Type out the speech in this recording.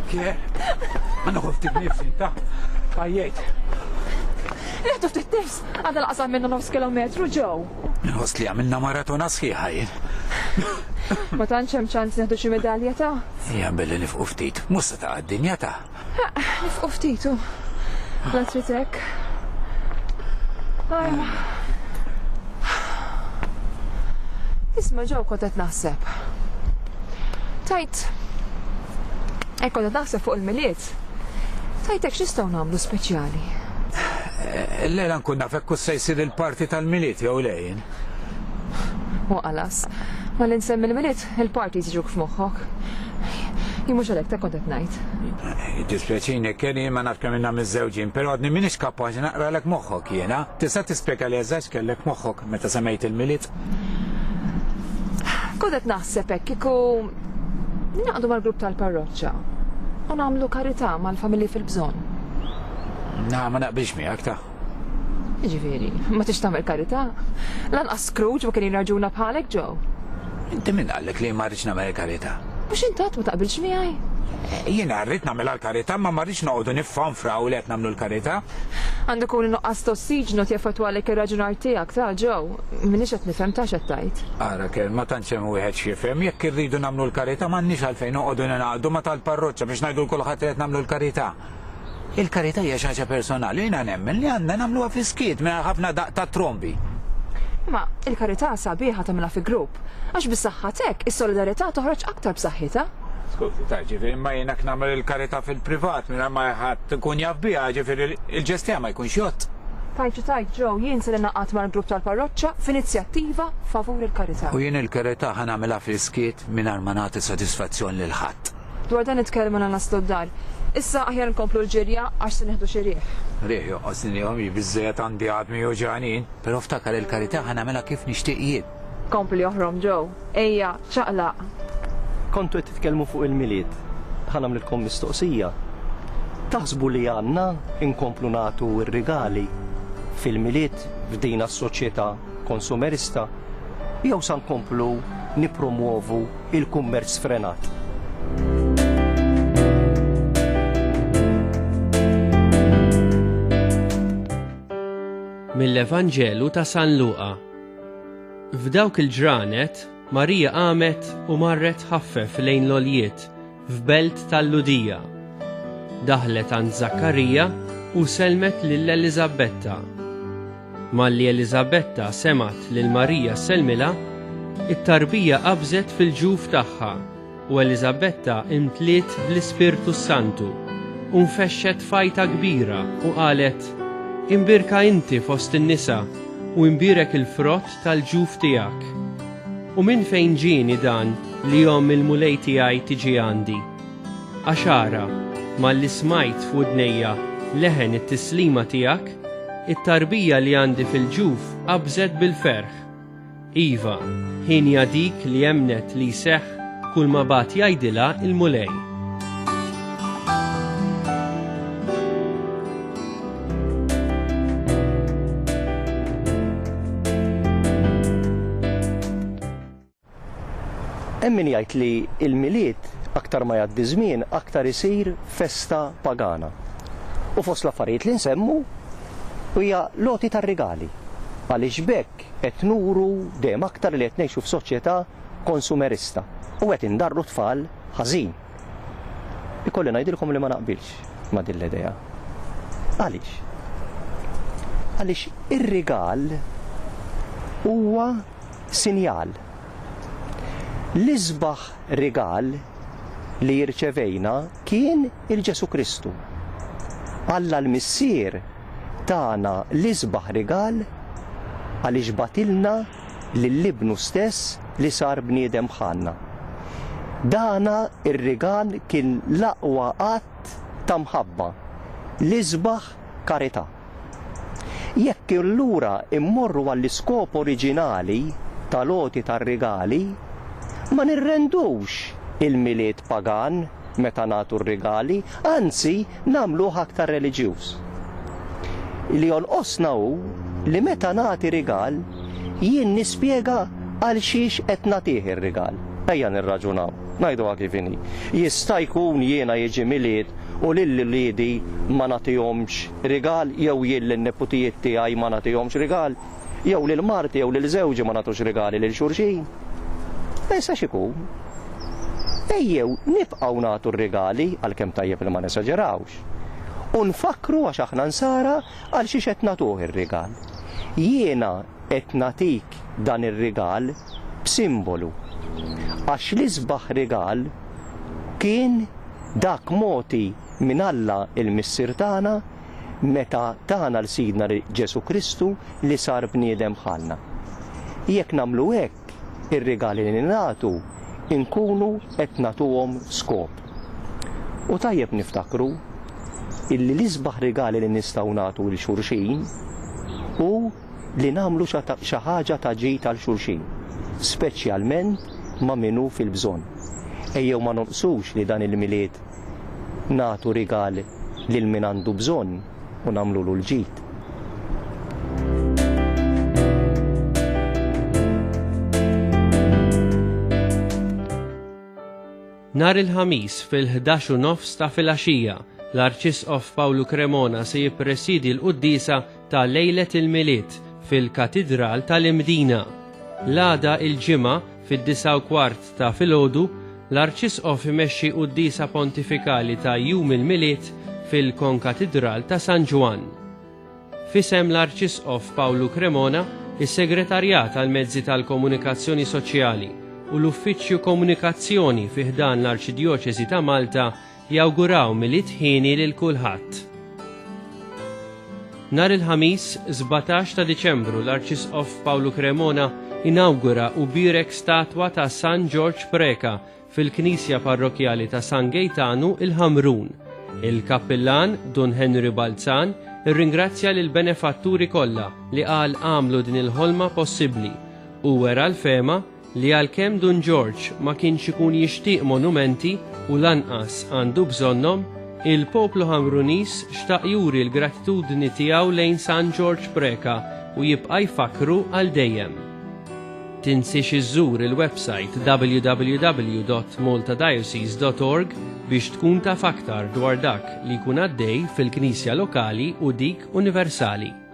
Kje? Ma noħu ftit nifsi, ta' tajjejt. Rieħdu ftit nifs, għadha laqsam minna 9 kilometru ġew. Nħoss li għamilna maratona sħiħa jien. Ma tantx hemm ċans neħdu xi medalja ta'? Hija billi nifqu ftit, mhux se ta' għad-dinja ta'. Nifqu ftitu. La tritek. Isma' ġew kont qed naħseb. Tajt. Kont qed naħseb fuq il-miliet. Tajtek x'nistgħu nagħmlu speċjali? L-lejla nkun naf hekk se jsir il-parti tal-miliet jew lejn. Qalas, ma li nsemmi l-miliet, il-parti tiġuk f'moħħok. Jien mhux għalhekk ta' kont qed ngħid. Dispjaċini Kenny ma naf kemm inna miż-żewġin, però għadni m'iniex kapaċi naqralek moħħok jiena. Tista' tispjega li eżatt kellek moħħok meta semmejt il-miliet? Kont qed naħseb hekk kieku naqdu mal-grupp tal-parroċċa u nagħmlu karità mal-familji fil-bżonn. Ma naqbilx miegħek ta'. Ġifieri, ma tix tagħmel karità? Lanqas Scrooge ma kien jirraġuna bħalek ġew. Inti min qallek li ma rridx nagħmel karità? Mhux intat ma taqbilx miegħi? Jiena rrid nagħmel l-karità ma rridx noqogħdu niffanfraw li qed nagħmlu l-karità. Għandu kun inqas tossiġnu tjaffettwalek ir-raġunar tiegħek ta' ġew. M'iniex qed nifhem ta' x'għattajt. Ara kell ma tantx hemm wieħed x'jifhem, jekk irridu nagħmlu l-karità m'għandniex għalfejn noqogħdu ningħaqdu ma tal-parroċċa biex ngħidu l kulħadd qed nagħmlu l-karità. Il-karità hija xi ħaġa personali, jiena nemmen li għandna nagħmluha fi skiet minn ħafna daq ta' trombi. Ma il-karità sabiħa tagħmilha fi grupp, għax bis-saħħatek is-solidarità toħroġ aktar b'saħħitha. Skużi, ta' ġifieri imma jiena nagħmel il-karità fil-privat mingħajr ma ħadd ikun jaf biha, ġifieri il-ġestija ma jkunx jott. Tajt ġew jien se naqgħad mal-grupp tal-parroċċa f'inizjattiva favur il-karità. U jien il-karità ħanagħmilha fi skiet mingħajr ma nagħti sodisfazzjon lil ħadd. Dwar dan nitkellmu naslu d-dar. Issa aħjar nkomplu l-ġirja għax se neħdu xi rieħ. Rieħ joqgħodni jom biżżejjed għandi għadmi u ġanin, però ftakar il-karità ħanagħmilha kif nixtieq jien. Kompli oħrom ġew, ejja ċaqlaq. Kontu qed titkellmu fuq il-miliet. Ħanamlilkom mistoqsija. Taħsbu li għandna inkomplu nagħtu r-rigali fil-miliet f'din as-soċjetà konsumerista jew sa nkomplu nippromuovu il-kummerċ sfrenat? Mill-Evanġelu ta' San Luqa. F'dawk il-ġranet, Marija qamet u marret ħaffef lejn l-oljiet f'belt tal-Ludija. Daħlet għand Zakkarija u selmet lil Eliżabetta. Malli Eliżabetta semat lil Marija selmilha, it-tarbija qabżet fil-ġuf tagħha u Eliżabetta imtliet bl-Ispirtu Santu u nfexxet fajta kbira u qalet: Imbirka inti fost in-nisa u imbirek il-frott tal-ġuf tiegħek. U minn fejn ġieni dan li jom il-mulej tiegħi tiġi għandi? Għaxara, malli smajt f'udnejja leħen it-tislima tiegħek, it-tarbija li għandi fil-ġuf qabżet bil-ferħ. Iva, ħinja dik li jemnet li seħħ kull ma bat jgħidilha il-mulej. Min jgħid li il-miliet aktar ma jgħaddi żmien aktar isir festa pagana. U fost l-affarijiet li nsemmu hija loti tar-rigali. Għaliex bekk qed nuru dejjem aktar li qed ngħixu f'soċjetà konsumerista u qed indarru tfal ħażin. Ikolli ngħidilkom li ma naqbilx ma' din l-idea. Għaliex? Għaliex ir-rigal huwa sinjal. L-isbaħ rigal li jirċevejna kien il-Ġesu Kristu. Alla l-missier tagħna l-isbaħ rigal għaliex batilna lill-ibnu stess li sar bniedem bħalna. Dana ir-rigal kien l-aqwa qatt ta' mħabba, l-isbaħ karità. Jekk allura immorru għall-iskop oriġinali tal-loti tar-rigali, ma nirrendux il-miliet pagan meta nagħtu r-rigali, anzi nagħmluh aktar reliġjuż. Li jonqosna hu li meta nagħti rigal jien nispjega għal xiex qed nagħtih ir-rigal. Ejja nirraġunaw, ngħiduha kif inhi. Jista' jkun jiena jiġi milied u lill-liedi ma nagħtihomx rigal jew jien lin-neputijiet tiegħi ma nagħtihomx rigal, jew lil marti jew lil żewġi ma nagħtux rigali lil xulxin. Issa x'ikun? Ejjew nibqgħu nagħtu r-rigali għalkemm tajjeb li ma nesaġerawx. U nfakru għax aħna nsara għal xi qed nagħtuh ir-rigal. Jiena qed nagħtik dan ir-rigal b'simbolu. Għax l-isbaħ rigal kien dak moti minn Alla il-Missier tagħna meta tagħna l-Sidna Ġesu Kristu li sar bniedem bħalna. Jekk nagħmlu hekk ir-rigali li nagħtu inkunu qed nagħtuhom skop. U tajjeb niftakru illi l-isbaħ rigali li nistgħu nagħtu lil xulxin u li nagħmlu xi ħaġa ta' ġid tal xulxin, speċjalment ma' minnu fil-bżonn. Ejjew ma nonqsux li dan il-milied nagħtu rigal lil min għandu bżonn u nagħmlu l-ġid. Nhar il-ħamis fil-11:09 ta' filgħaxija l-Arċisqof Pawlu Cremona se jippresidi l-quddisa ta' lejlet il-milied fil-Katidral tal-Imdina. L-għada il-ġimgħa fid-9:15 ta' filgħodu l-Arċisqof imexxi quddisa pontifikali ta' jum il-milied fil-Konkatidral ta' San Ġwan. Fisem l-Arċisqof Pawlu Cremona, is-Segretarjat tal-Mezzi tal-Komunikazzjoni Soċjali u l-Uffiċċju Komunikazzjoni fih dan l-Arċidjoċesi ta' Malta jawguraw milied ħieni lil kulħadd. Nhar il-ħamis 17 ta' Diċembru l-Arċisqof Pawlu Cremona inawgura u birek statwa ta' San George Preka fil-Knisja Parrokjali ta' San Gejtanu il-Ħamrun. Il-Kappillan Don Henry Balzan irringrazzja lil benefatturi kollha li qal għamlu din il-ħolma possibbli u wera l-fema li għalkemm Don George ma kienx ikun jixtieq monumenti u lanqas għandu bżonnhom, il-poplu Ħamrunis xtaq juri l-gratitudni tiegħu lejn San George Preka u jibqa' jfakru għal dejjem. Tinsiex iżżur il-website www.maltadiocese.org biex tkun taf aktar dwar dak li jkun għaddej fil-Knisja Lokali u dik Universali.